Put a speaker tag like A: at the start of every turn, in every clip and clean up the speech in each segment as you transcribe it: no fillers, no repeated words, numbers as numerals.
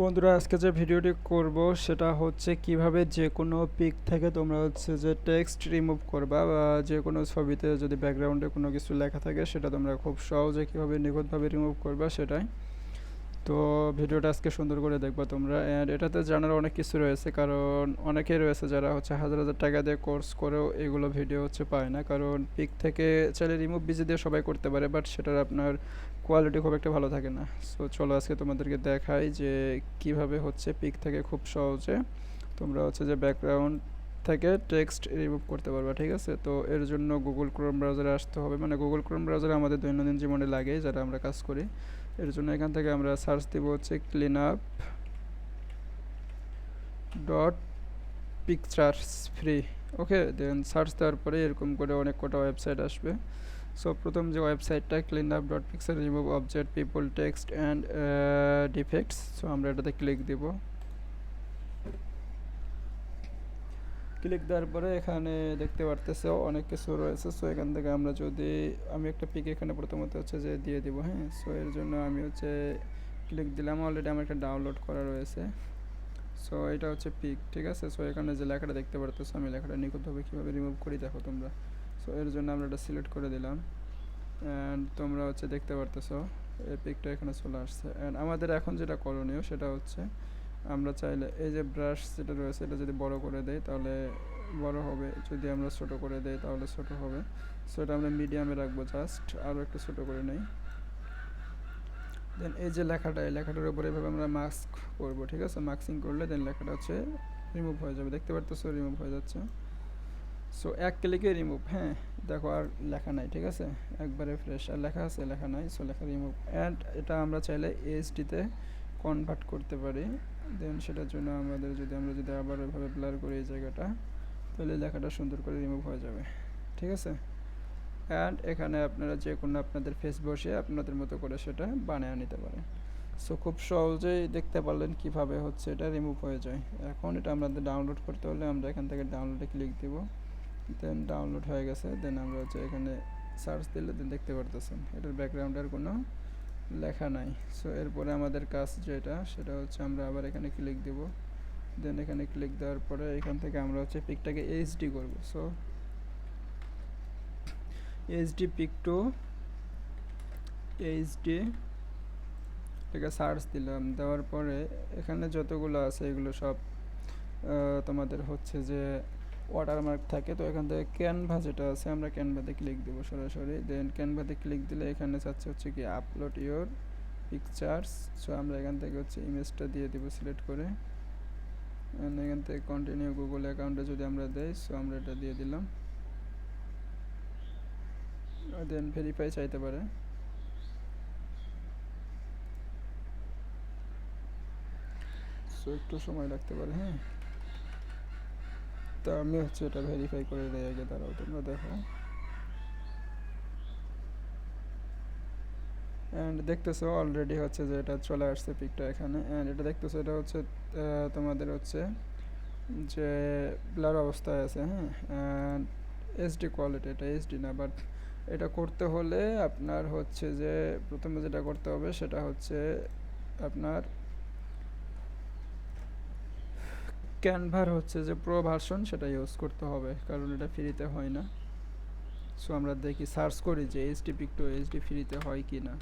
A: বন্ধুরা, আজকে যে ভিডিওটি করব সেটা হচ্ছে কিভাবে যে কোনো পিক থেকে তোমরা হচ্ছে যে টেক্সট রিমুভ করবা, বা যে কোনো ছবিতে যদি ব্যাকগ্রাউন্ডে কোনো কিছু লেখা থাকে সেটা তোমরা খুব সহজে কিভাবে নিখুঁতভাবে রিমুভ করবা সেটাই। তো ভিডিওটা আজকে সুন্দর করে দেখবা তোমরা। অ্যান্ড এটাতে জানার অনেক কিছু রয়েছে, কারণ অনেকেই রয়েছে যারা হচ্ছে হাজার হাজার টাকা দিয়ে কোর্স করেও এগুলো ভিডিও হচ্ছে পায় না, কারণ পিক থেকে চাইলে রিমুভ বিজি দিয়ে সবাই করতে পারে, বাট সেটার আপনার কোয়ালিটি খুব একটা ভালো থাকে না। সো চলো আজকে তোমাদেরকে দেখাই যে কিভাবে হচ্ছে পিক থেকে খুব সহজে তোমরা হচ্ছে যে ব্যাকগ্রাউন্ড থেকে টেক্সট রিমুভ করতে পারবা। ঠিক আছে, তো এর জন্য গুগল ক্রোম ব্রাউজারে আসতে হবে, মানে গুগল ক্রোম ব্রাউজারে আমাদের দৈনন্দিন জীবনে লাগে যারা আমরা কাজ করি। এর জন্য এখান থেকে আমরা সার্চ দিব হচ্ছে ক্লিনআপ ডট পিকচার্স ফ্রি। ওকে, দেন সার্চ দেওয়ার পরে এরকম করে অনেক কটা ওয়েবসাইট আসবে। সো প্রথম যে ওয়েবসাইটটা clean-up dot picture remove object people text and defects, so আমরা এটাতে ক্লিক দিব। ক্লিক দেওয়ার পরে এখানে দেখতে পারতেছে অনেক কিছু রয়েছে। সো এখান থেকে আমরা যদি আমি একটা পিক এখানে প্রথমত হচ্ছে যে দিয়ে দিব। হ্যাঁ, সো এর জন্য আমি হচ্ছে ক্লিক দিলাম। অলরেডি আমার একটা ডাউনলোড করা রয়েছে। সো এটা হচ্ছে পিক, ঠিক আছে। সো এখানে যে লেখাটা দেখতে পারতেছো আমি লেখাটা নিখুঁতভাবে কীভাবে রিমুভ করি দেখো তোমরা। সো এর জন্য আমরা এটা সিলেক্ট করে দিলাম, অ্যান্ড তোমরা হচ্ছে দেখতে পারতেছো এই পিকটা এখানে চলে আসছে। অ্যান্ড আমাদের এখন যেটা করণীয় সেটা হচ্ছে আমরা চাইলে এই যে ব্রাশ যেটা রয়েছে এটা যদি বড় করে দেই তাহলে বড় হবে, যদি আমরা ছোট করে দেই তাহলে ছোট হবে। সো এটা আমরা মিডিয়ামে রাখবো, জাস্ট আরও একটু ছোট করে নেই। দেন এই যে লেখাটা, এই লেখাটার উপরে এভাবে আমরা মাস্ক করব, ঠিক আছে। মাস্কিং করলে দেন লেখাটা হচ্ছে রিমুভ হয়ে যাবে, দেখতে পারতেছো রিমুভ হয়ে যাচ্ছে। সো এক ক্লিকে রিমুভ। হ্যাঁ, দেখো আর লেখা নাই, ঠিক আছে, একবারে ফ্রেশ। আর লেখা আছে, লেখা নাই, সো লেখা রিমুভ। অ্যান্ড এটা আমরা চাইলে এইচডিতে কনভার্ট করতে পারি। দেন সেটার জন্য আমাদের আমরা যদি আবার ওইভাবে ব্লার করি এই জায়গাটা, তাহলে লেখাটা সুন্দর করে রিমুভ হয়ে যাবে, ঠিক আছে। অ্যান্ড এখানে আপনারা যে কোনো আপনাদের ফেস বসিয়ে আপনাদের মতো করে সেটা বানিয়ে নিতে পারেন। সো খুব সহজেই দেখতে পারলেন কিভাবে হচ্ছে এটা রিমুভ হয়ে যায়। এখন এটা আমাদের ডাউনলোড করতে হলে আমরা এখান থেকে ডাউনলোডে ক্লিক দিব। দেন ডাউনলোড হয়ে গেছে। দেন আমরা হচ্ছে এখানে সার্চ দিলে দেন দেখতে পারতেছেন এটার ব্যাকগ্রাউন্ডের কোনো লেখা নাই। সো এরপরে আমাদের কাজ যেটা সেটা হচ্ছে আমরা আবার এখানে ক্লিক দিব। দেন এখানে ক্লিক দেওয়ার পরে এখান থেকে আমরা হচ্ছে পিকটাকে এইচডি করব। So HD pic to HD এটাকে সার্চ দিলাম। দেওয়ার পরে এখানে যতগুলো আছে এগুলো সব তোমাদের হচ্ছে যে ওয়াটারমার্ক থাকে। তো এখান থেকে ক্যানভা যেটা আছে আমরা ক্যানভাতে ক্লিক দেবো সরাসরি। দেন ক্যানভাতে ক্লিক দিলে এখানে চাচ্ছে হচ্ছে কি আপলোড ইওর পিকচার্স। সো আমরা এখান থেকে হচ্ছে ইমেজটা দিয়ে দেবো সিলেক্ট করে। এখান থেকে কন্টিনিউ গুগল অ্যাকাউন্টে যদি আমরা দেই, সো আমরা এটা দিয়ে দিলাম। দেন ভেরিফাই চাইতে পারে, সো একটু সময় লাগতে পারে। হ্যাঁ, তো আমি হচ্ছে এটা ভেরিফাই করে দেয় আগে, দাঁড়াও তোমরা দেখো। অ্যান্ড দেখতেছো অলরেডি হচ্ছে যে এটা চলে আসছে পিকটা এখানে। অ্যান্ড এটা দেখতেছো এটা হচ্ছে তোমাদের হচ্ছে যে ব্লার অবস্থায় আছে। হ্যাঁ, অ্যান্ড এইচডি কোয়ালিটি, এটা এইচডি না, বাট এটা করতে হলে আপনার হচ্ছে যে প্রথমে যেটা করতে হবে সেটা হচ্ছে আপনার ক্যানভার হচ্ছে যে প্রো ভার্সন সেটা ইউজ করতে হবে, কারণ এটা ফ্রিতে হয় না। সো আমরা দেখি সার্চ করি যে এইচডি পিক টু এইচডি ফ্রিতে হয় কি না।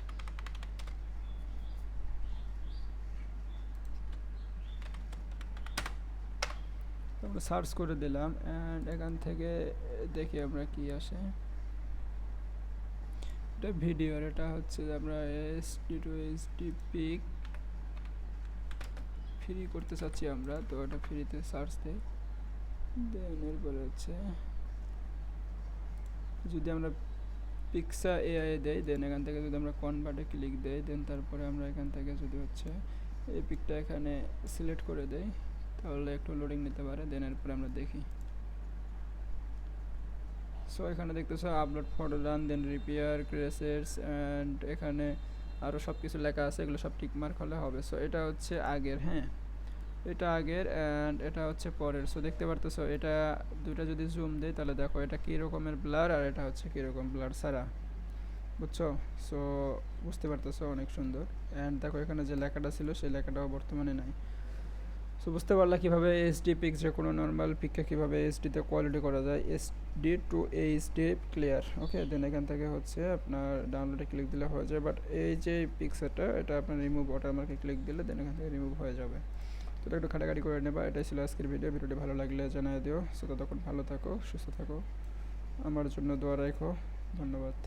A: আমরা সার্চ করে দিলাম, অ্যান্ড এখান থেকে দেখি আমরা কি আসে। এটা ভিডিওর, এটা হচ্ছে যে আমরা HD to HD pic free করতে চাচ্ছি আমরা, তো এটা ফ্রিতে সার্চ দেই। দেন এরপরে হচ্ছে যদি আমরা পিক্সা এআই দেই, দেন এখান থেকে যদি আমরা কনভার্টে ক্লিক দেই, দেন তারপরে আমরা এখান থেকে যদি হচ্ছে এই পিকটা এখানে সিলেক্ট করে দেই তাহলে একটু লোডিং নিতে পারে। দেন এরপরে আমরা দেখি। সো এখানে দেখতেছো upload photo run, then repair ক্রেসেটস, অ্যান্ড এখানে আরও সব কিছু লেখা আছে, এগুলো সব টিক মার্ক হলে হবে। সো এটা হচ্ছে আগের। হ্যাঁ, এটা আগের, অ্যান্ড এটা হচ্ছে পরের। সো দেখতে পারতেছো এটা দুটা যদি জুম দেয় তাহলে দেখো এটা কী রকমের ব্লার আর এটা হচ্ছে কীরকম ব্লার ছাড়া। বুঝছো? সো বুঝতে পারতেছো, অনেক সুন্দর। অ্যান্ড দেখো এখানে যে লেখাটা ছিল সেই লেখাটাও বর্তমানে নাই। সো বুঝতে পারলা কীভাবে এইচডি পিক, যে কোনো নর্মাল পিককে কীভাবে এইচডিতে কোয়ালিটি করা যায়, এইচডি টু এইচডি ক্লিয়ার। ওকে, দেন এখান থেকে হচ্ছে আপনার ডাউনলোডে ক্লিক দিলে হয়ে যায়। বাট এই যে পিকচারটা, এটা আপনার রিমুভ ওয়াটারমার্কে ক্লিক দিলে দেন এখান থেকে রিমুভ হয়ে যাবে। তো এটা একটু খাটাখাটি করে নেবা। এটাই ছিল আজকের ভিডিও। ভিডিওটি ভালো লাগলে জানিয়ে দিও। সো ততক্ষণ ভালো থাকো, সুস্থ থাকো, আমার জন্য দোয়া রাখো। ধন্যবাদ।